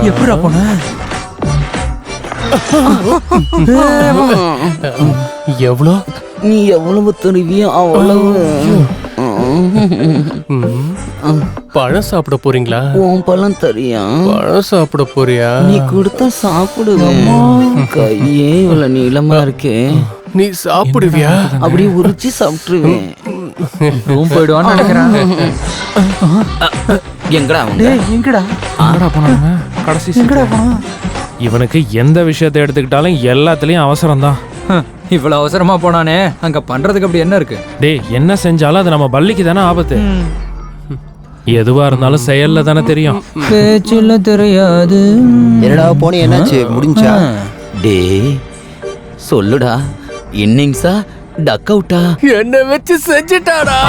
எப்படிடா போன? எவ்வளோ? நீ எவ்வளவு தருவியோ அவ்வளவு. பழம் சாப்பிட போறீங்களா? உன் பழம் தரியா? பழம் சாப்பிட போறியா? நீ கொடுத்தா சாப்பிடுவேன். கையே இவ்வளவு நீளமா இருக்கே. நீ சாப்பிடுவியா? அப்படியே உரிச்சு சாப்பிட்டுருவேன். ரூம் போயிடுவான்னு நினைக்கிறேன். எங்கடா அவங்க? எங்கடா போனாங்க? கடைசி எங்கடா போனா? இவனுக்கு எந்த விஷயத்தை எடுத்துக்கிட்டாலும் எல்லாத்துலயும் அவசரம்தான். இவ்வளவு அவசரமா போனானே, அங்க பண்றதுக்கு அப்படி என்ன இருக்கு? டேய், என்ன செஞ்சாலும் அது நம்ம பள்ளிக்கு தானே ஆபத்து. எதுவா இருந்தாலும் செயல்ல தானே தெரியும். பேச்சுல தெரியாது. என்னடா போனே, என்னாச்சு? முடிஞ்சா? டே சொல்லுடா, இன்னிங்ஸா டக் அவுட்டா? என்ன வச்சு செஞ்சுட்டாடா.